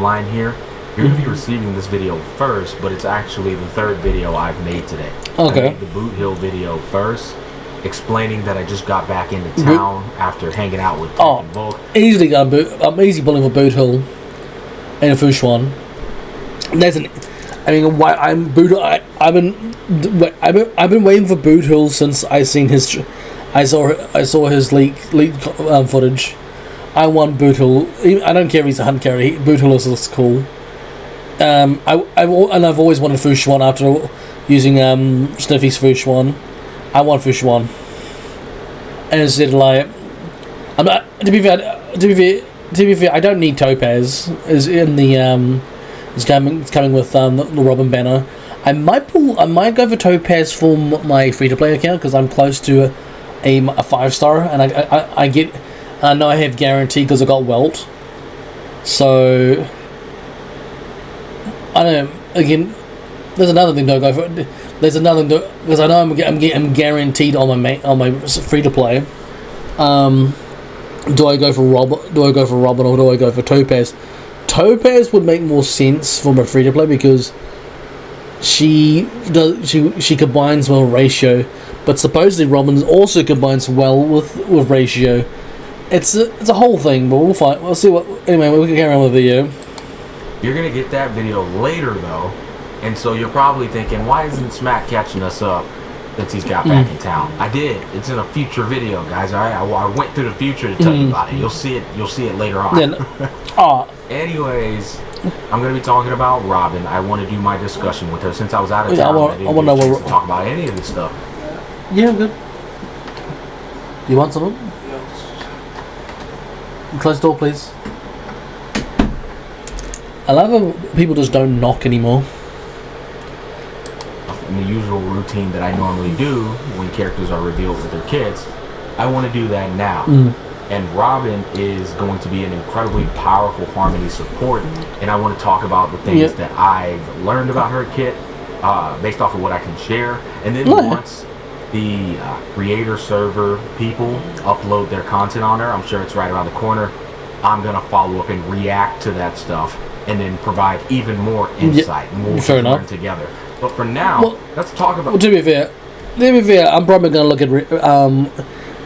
timeline here. You're going to be receiving this video first, but it's actually the third video I've made today. Okay. I made the Boot Hill video first, explaining that I just got back into town after hanging out with Tech and Volk. I'm easy bullying for Boot Hill and Fushuan. I've been waiting for Boot Hill since I saw his leak footage. I want Boot Hill. I don't care if he's a hunt carry. Boot Hill is cool. I've always wanted Fushuan after using Sniffy's Fushuan. I want Fushuan. And instead, like, I'm not. To be fair, I don't need Topaz. Is in the It's coming with the Robin banner. I might go for Topaz for my free to play account because I'm close to a 5-star, and I know I have guarantee because I got Welt. So I don't know. Again, there's another thing. Don't go for. There's another thing because I know I'm guaranteed on my free to play. Do I go for Robin? Do I go for Robin or do I go for Topaz? Topaz would make more sense for my free to play because she combines well ratio, but supposedly Robin also combines well with ratio. It's a whole thing, but we'll find. We'll see what. Anyway, we can carry on with the video. You're gonna get that video later though, and so you're probably thinking, why isn't Smack catching us up since he's got back in town? I did. It's in a future video, guys. All right, I went through the future to tell you about it. You'll see it. You'll see it later on. Anyways, I'm gonna be talking about Robin. I want to do my discussion with her since I was out of town. I didn't get a chance to talk about any of this stuff. Yeah, I'm good. Do you want some? Close the door, please. I love how people just don't knock anymore. In the usual routine that I normally do when characters are revealed with their kids, I want to do that now. And Robin is going to be an incredibly powerful Harmony support, and I want to talk about the things that I've learned about her kit based off of what I can share. And then once the creator server people upload their content on her, I'm sure it's right around the corner, I'm going to follow up and react to that stuff and then provide even more insight and we'll learn together. But for now, let's talk about... Well, to be fair, I'm probably going to look at...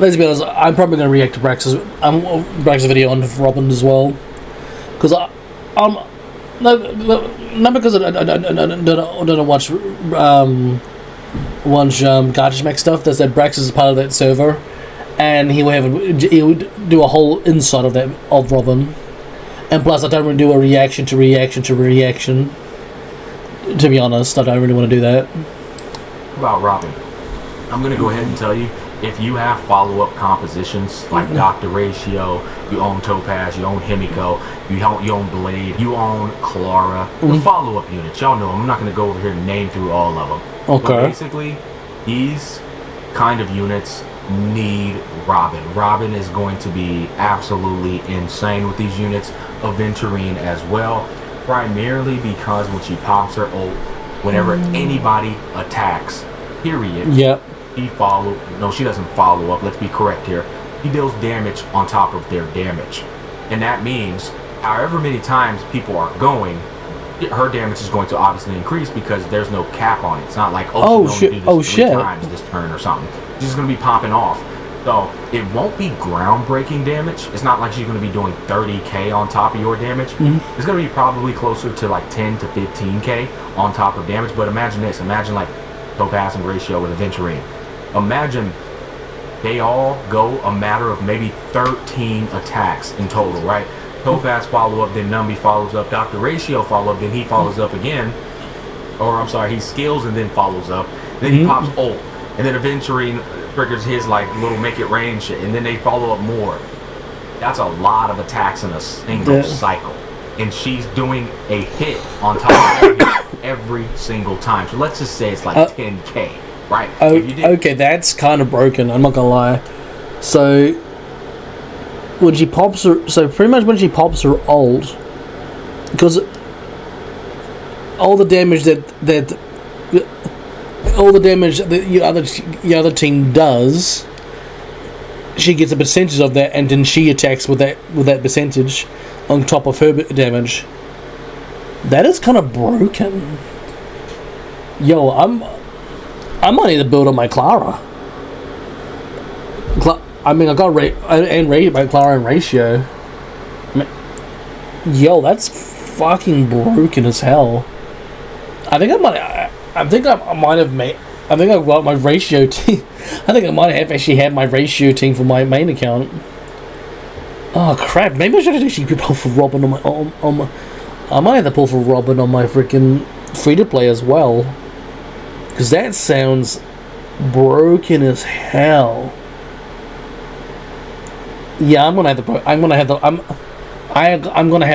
let's be honest, I'm probably going to react to Brax's video on Robin as well. Because not because I don't watch Gacha Mac stuff. That's that Brax is part of that server, and he would do a whole inside of Robin. And plus, I don't really do a reaction to reaction. To be honest, I don't really want to do that. About Robin, I'm going to go ahead and tell you, if you have follow-up compositions like Dr. Ratio, you own Topaz, you own Himiko, you own Blade, you own Clara, the follow-up units, y'all know them. I'm not going to go over here and name through all of them. Okay. But basically, these kind of units need Robin. Robin is going to be absolutely insane with these units. Aventurine as well, primarily because when she pops her ult, whenever anybody attacks, period, she doesn't follow up, let's be correct here, he deals damage on top of their damage. And that means however many times people are going, her damage is going to obviously increase because there's no cap on it. It's not like, she's only do this 3 times this turn or something. She's just going to be popping off. So it won't be groundbreaking damage. It's not like she's going to be doing 30k on top of your damage. It's going to be probably closer to like 10 to 15k on top of damage. But imagine this. Imagine like Topaz and Ratio with Aventurine. Imagine they all go a matter of maybe 13 attacks in total, right? Topaz follow up, then Numby follows up, Dr. Ratio follow up, then he follows up again. Or I'm sorry, he skills and then follows up. Then he pops ult. And then Aventurine triggers his like little make it rain shit, and then they follow up more. That's a lot of attacks in a single cycle. And she's doing a hit on top of it every single time. So let's just say it's like 10k. Right. Okay, that's kind of broken. I'm not gonna lie. So when she pops her, when she pops her ult, because all the damage that the other team does, she gets a percentage of that, and then she attacks with that percentage on top of her damage. That is kind of broken. Yo, I might need to build on my Clara. I mean, I got my Clara and ratio. Yo, that's fucking broken as hell. I think I might have made. I think I've got my ratio team. I think I might have actually had my ratio team for my main account. Oh crap! Maybe I should actually pull for Robin on my. I might have to pull for Robin on my freaking free to play as well, because that sounds broken as hell. Yeah, I'm gonna have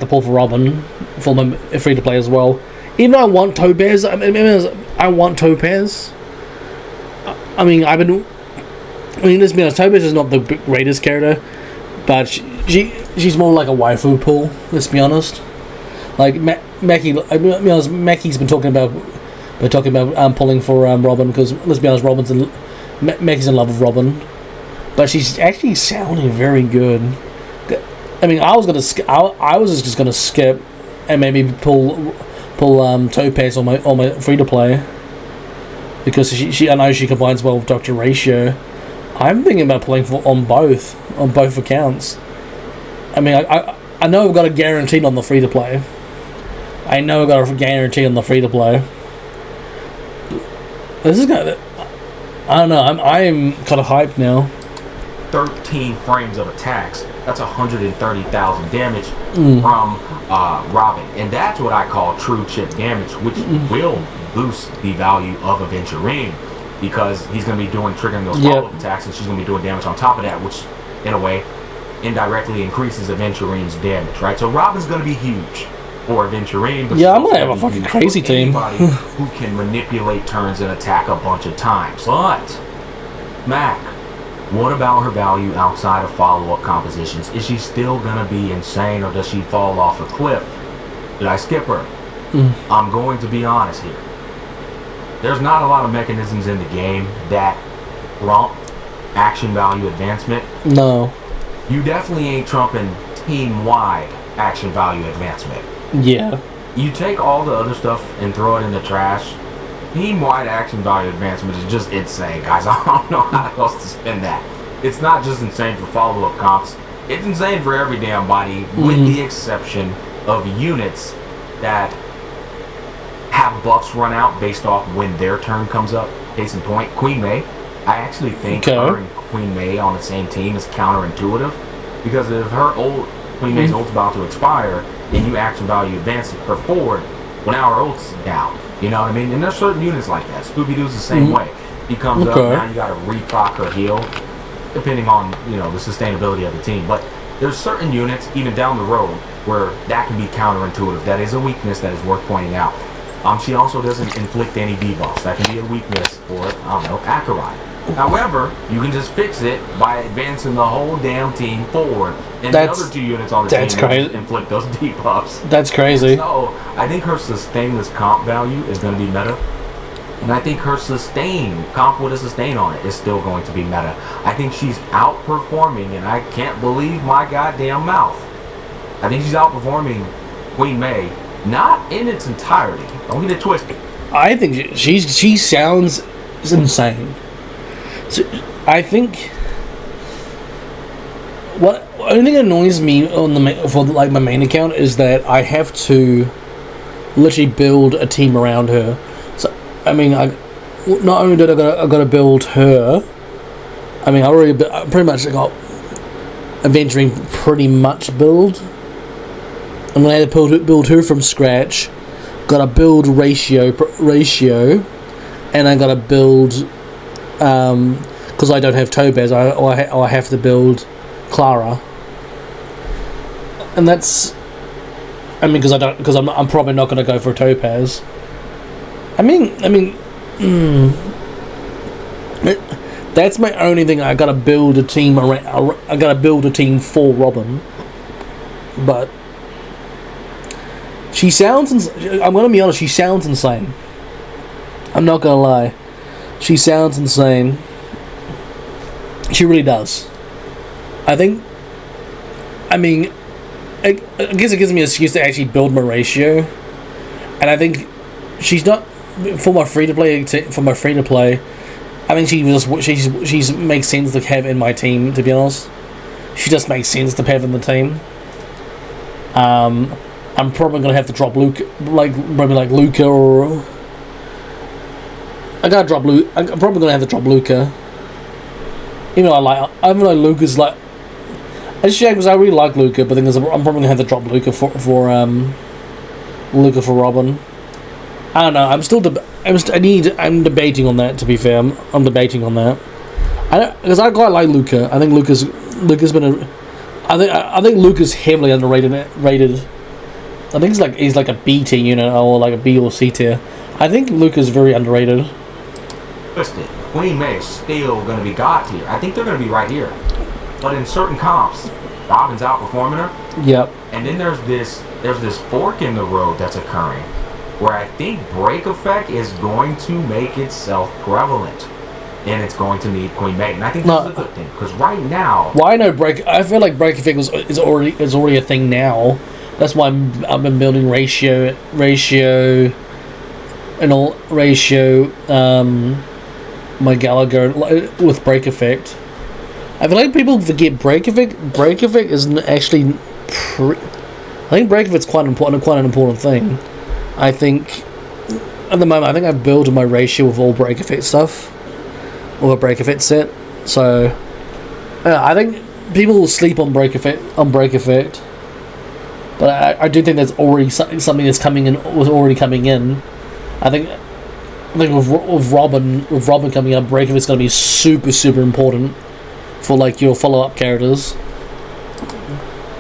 to pull for Robin for my free to play as well. Even though I want Topaz, I want Topaz. I mean, let's be honest, Topaz is not the greatest character, but she's more like a waifu pool. Let's be honest. Like Mackie's been talking about pulling for Robin, because let's be honest, Mackie's in love with Robin, but she's actually sounding very good. I mean, I was just gonna skip and maybe pull Topaz on my free to play, because I know she combines well with Dr. Ratio. I'm thinking about playing on both accounts. I mean, I know I've got a guaranteed on the free to play. I know I've got a guarantee on the free to play. This is gonna. I don't know. I'm kind of hyped now. 13 frames of attacks. That's 130,000 damage from Robin, and that's what I call true chip damage, which will boost the value of Aventurine, because he's going to be triggering those follow-up attacks, and she's going to be doing damage on top of that, which in a way indirectly increases Aventurine's damage, right? So Robin's going to be huge for Aventurine. But I'm going to have a fucking crazy team. Anybody who can manipulate turns and attack a bunch of times. But Mac, what about her value outside of follow-up compositions? Is she still going to be insane, or does she fall off a cliff? Did I skip her? I'm going to be honest here. There's not a lot of mechanisms in the game that trump action value advancement. No. You definitely ain't trumping team-wide action value advancement. Yeah. You take all the other stuff and throw it in the trash. Team-wide action value advancement is just insane, guys. I don't know how else to spin that. It's not just insane for follow-up comps. It's insane for every damn body, with the exception of units that have buffs run out based off when their turn comes up. Case in point, Queen May. I actually think her and Queen May on the same team is counterintuitive, because if Queen May's ult's about to expire, and you action value advance her forward, well, now her ult's down. You know what I mean? And there's certain units like that. Scooby-Doo's the same way. He comes up, now you gotta reproc her heal, depending on, the sustainability of the team. But there's certain units, even down the road, where that can be counterintuitive. That is a weakness that is worth pointing out. She also doesn't inflict any debuffs. That can be a weakness for, Acheron. However, you can just fix it by advancing the whole damn team forward. And the other two units on the team inflict those debuffs. That's crazy. So, I think her sustainless comp value is going to be meta. And I think her comp with a sustain on it is still going to be meta. I think she's outperforming, and I can't believe my goddamn mouth. I think she's outperforming Queen May. Not in its entirety. Don't get it twisted. I think she sounds insane. So, I think what only thing that annoys me for my main account is that I have to literally build a team around her. So I mean, not only did I got to build her. I mean, I pretty much got Aventurine pretty much build. I'm gonna have to build her from scratch. Gotta build ratio, and I gotta build because I don't have Topaz. I have to build Clara, and that's. I mean, because I'm probably not gonna go for Topaz. That's my only thing. I gotta build a team around. I gotta build a team for Robin, but. She sounds. I'm gonna be honest. She sounds insane. I'm not gonna lie. She sounds insane. She really does. I think. I mean, I guess it gives me an excuse to actually build my ratio, and I think she's not for my free to play. I think she's makes sense to have in my team. To be honest, she just makes sense to have in the team. I'm probably gonna have to drop Luca, like Luca, or I gotta drop Luca. I'm probably gonna have to drop Luca. Even though Luca's like, it's a shame because I really like Luca, but then I'm probably gonna have to drop Luca for Robin. I don't know. I'm debating on that. To be fair, I'm debating on that. Because I quite like Luca. I think Luca's been I think Luca's heavily underrated. I think he's like a B tier unit or like a B or C tier. I think Luca's very underrated. Twisted. Queen May is still going to be God tier. I think they're going to be right here. But in certain comps, Robin's outperforming her. Yep. And then there's this fork in the road that's occurring, where I think Break Effect is going to make itself prevalent, and it's going to need Queen May. And I think that's a good thing because right now, I feel like Break Effect is already a thing now. That's why I've been building ratio, my Gallagher with Break Effect. I feel like people forget Break Effect. Break Effect isn't actually. I think Break Effect's quite an important thing. I think at the moment, I think I've built my ratio with all Break Effect stuff, or a Break Effect set. So, I think people will sleep on Break Effect. But I do think there's already something that's coming in. Was already coming in. I think with Robin coming up, Break Effect's going to be super important for like your follow-up characters.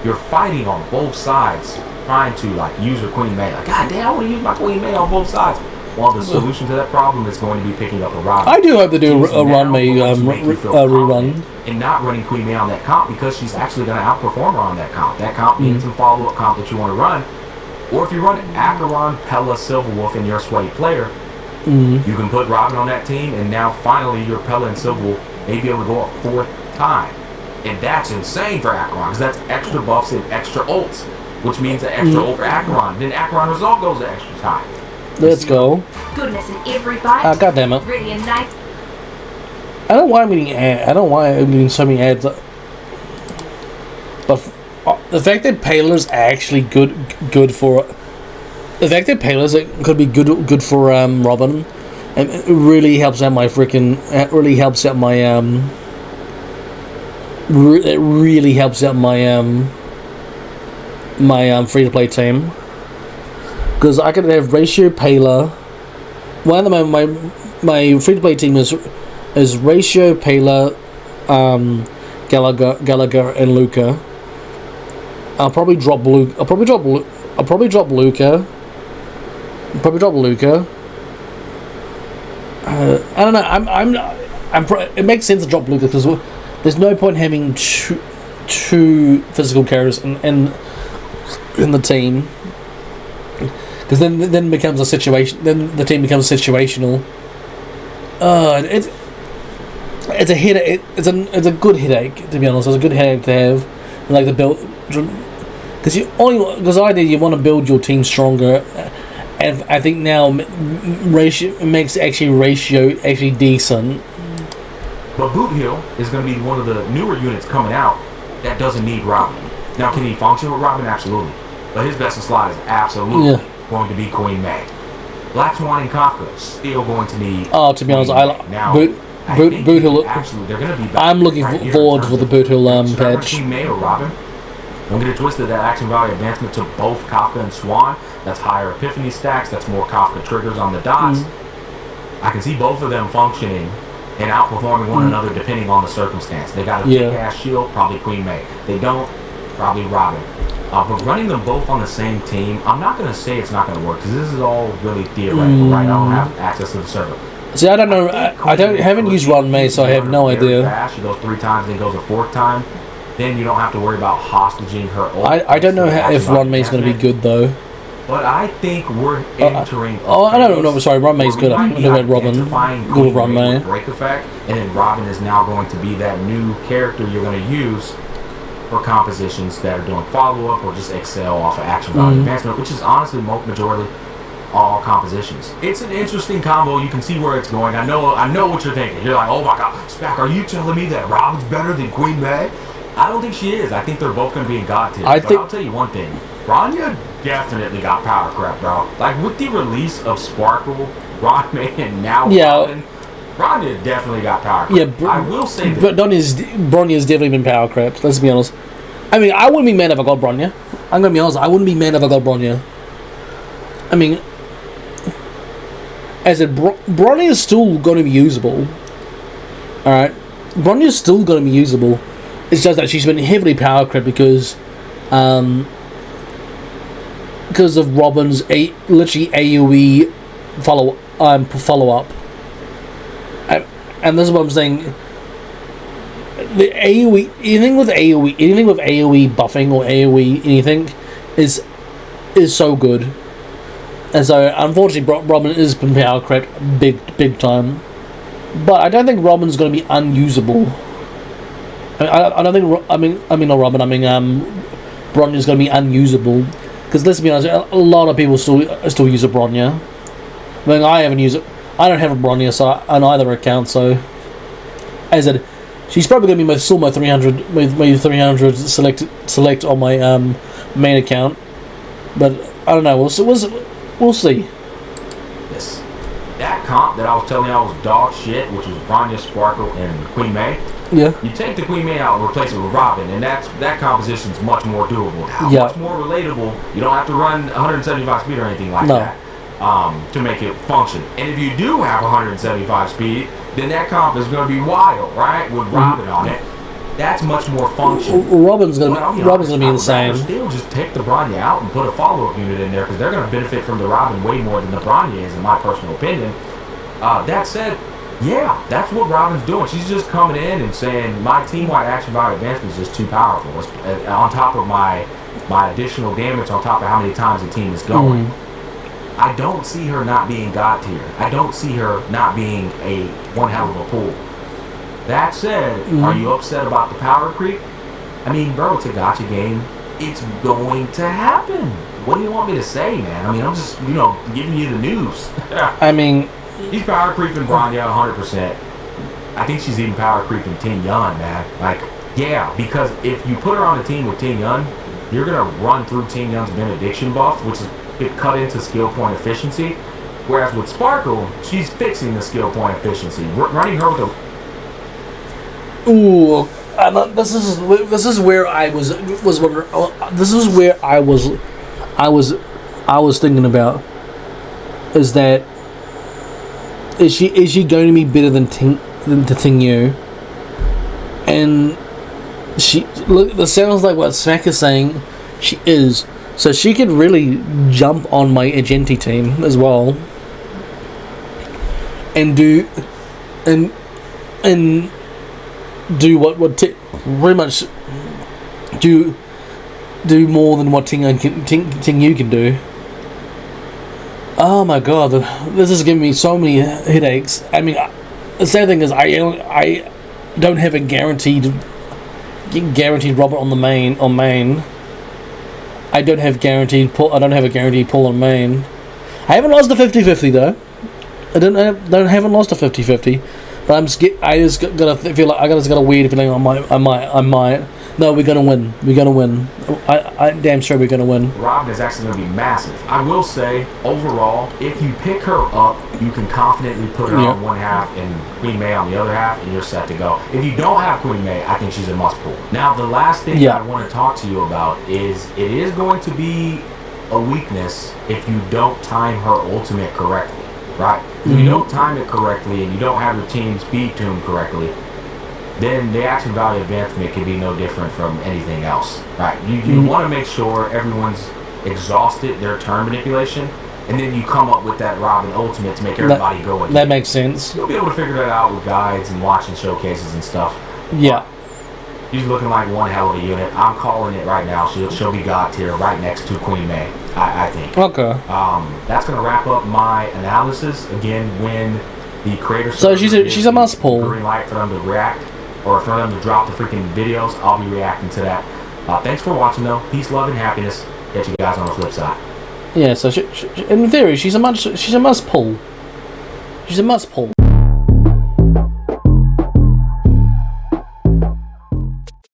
You're fighting on both sides, trying to like use your Queen May. Like, God damn, I want to use my Queen May on both sides. Well, the solution to that problem is going to be picking up a Robin. I do hope they do a Ron May rerun. And not running Queen May on that comp because she's actually going to outperform her on that comp. That comp needs some follow-up comp that you want to run. Or if you run Acheron, Pella, Silverwolf, and you're a sweaty player, you can put Robin on that team, and now finally your Pella and Silverwolf may be able to go a fourth time. And that's insane for Acheron because that's extra buffs and extra ults, which means an extra ult for Acheron. Then Acheron result goes to extra time. Let's go. Goodness in every bite. Ah, God damn it. Ready and nice. I don't know why I'm getting so many ads. But the fact that Paler's actually good for. The fact that Paler's could be good for Robin, and it really helps out my freaking. It really helps out my It really helps out my my free to play team. Because I could have Ratio Paler. Well, at the moment, my free to play team is Ratio Paler, Gallagher, and Luca. I'll probably drop Luca. I don't know. It makes sense to drop Luca because there's no point having two physical characters in the team. Because then it becomes a situation. Then the team becomes situational. It's a headache. It's a good headache, to be honest. It's a good headache to have, like the build. Because you want to build your team stronger, and I think now ratio makes ratio decent. But Boot Hill is going to be one of the newer units coming out that doesn't need Robin. Now, can he function with Robin? Absolutely. But his best in slot is absolutely going to be Queen May. Black Swan and Kafka still going to need. Oh, to be honest, Boot Hill. Actually, they're going to be. I'm looking forward for the Boot Hill patch. Queen May or Robin. Don't get it twisted. That action value advancement to both Kafka and Swan. That's higher Epiphany stacks. That's more Kafka triggers on the dots. I can see both of them functioning and outperforming one another depending on the circumstance. They got a big-ass shield, probably Queen May. They don't, probably Robin. But running them both on the same team, I'm not going to say it's not going to work because this is all really theoretical, right? I don't have access to the server. See, I don't know. I haven't used Ron May, so I have no idea. Fast. She goes 3 times, then goes a 4th time. Then you don't have to worry about hostaging her ult. I don't know if Ron May's going to be good though. But I think we're entering. I don't know. Sorry, Ron May's good. I'm looking at Robin. Good with Ron May. Break effect, and then Robin is now going to be that new character you're going to use for compositions that are doing follow up or just excel off of action value advancement, which is honestly majority all compositions. It's an interesting combo. You can see where it's going. I know what you're thinking. You're like, oh my god, Spack, are you telling me that Robin's better than Queen May? I don't think she is. I think they're both going to be in God tier. But I'll tell you one thing. Bronya definitely got power crept, bro. Like, with the release of Sparkle, Rodman, and now Robin, Bronya definitely got power crept. Yeah, I will say that. But Bronya's definitely been power crept, let's be honest. I mean, I wouldn't be mad if I got Bronya. I'm going to be honest, I wouldn't be mad if I got Bronya. I mean, as I said, Bronya is still going to be usable. Alright? Bronya is still going to be usable. It's just that she's been heavily power crept because of Robin's literally AoE follow up. And this is what I'm saying. The AoE, anything with AoE buffing or AoE anything is so good. And so unfortunately Robin has been power crept big time. But I don't think Robin's going to be unusable. I don't think Bronya's going to be unusable, because let's be honest, a lot of people still use a Bronya. I mean, I haven't used it. I don't have a Bronya on either account, so as I said, she's probably going to be still my 300 select on my main account, but I don't know. We'll see. Yes. That comp that I was telling y'all was dog shit, which was Bronya, Sparkle, and Queen May. Yeah. You take the Queen May out and replace it with Robin, and that composition's much more doable. Much more relatable. You don't have to run 175 speed or anything like that to make it function. And if you do have 175 speed, then that comp is going to be wild, right? With Robin on it. That's much more functional. Robin's gonna be insane. Still, just take the Bronya out and put a follow-up unit in there, because they're going to benefit from the Robin way more than the Bronya is, in my personal opinion. That said, yeah, that's what Robin's doing. She's just coming in and saying, my team-wide action value advancement is just too powerful. It's, on top of my additional damage, on top of how many times the team is going. I don't see her not being God tier. I don't see her not being a one hell of a pool. That said, are you upset about the power creep? I mean, bro, it's a gacha game. It's going to happen. What do you want me to say, man? I mean, I'm just, giving you the news. I mean, he's power creeping Bronya 100%. I think she's even power creeping Ting Yun, man. Like, yeah, because if you put her on a team with Ting Yun, you're going to run through Ting Yun's benediction buff, which is cut into skill point efficiency. Whereas with Sparkle, she's fixing the skill point efficiency. Running her with a... Ooh, this is where I was thinking about, is that is she going to be better than Ting Yu? And that sounds like what Smack is saying. She is, so she could really jump on my Agenti team as well, and do pretty much do more than what Ting Yu can do. Oh my god, this is giving me so many headaches. I mean, the sad thing is I don't have a guaranteed Robert on main. I don't have a guaranteed pull on main. I haven't lost a 50-50 though. I haven't lost a 50-50. But I just got a weird feeling I might. No, we're gonna win. I damn sure we're gonna win. Robin is actually gonna be massive. I will say, overall, if you pick her up, you can confidently put her on one half and Queen May on the other half, and you're set to go. If you don't have Queen May, I think she's a must pull. Now, the last thing I want to talk to you about is it is going to be a weakness if you don't time her ultimate correctly. Right? If you don't time it correctly and you don't have your team speed tuned correctly, then the action value advancement can be no different from anything else. Right? You want to make sure everyone's exhausted their turn manipulation, and then you come up with that Robin ultimate to make everybody go again. That makes sense. You'll be able to figure that out with guides and watching showcases and stuff. Yeah. She's looking like one hell of a unit. I'm calling it right now. She'll be God tier right next to Queen May, I think. Okay. That's going to wrap up my analysis. Again, when the creator... So she's a must pull. Green light for them to react, or for them to drop the freaking videos, I'll be reacting to that. Thanks for watching, though. Peace, love, and happiness. Catch you guys on the flip side. Yeah, so in theory, she's a must pull. She's a must pull.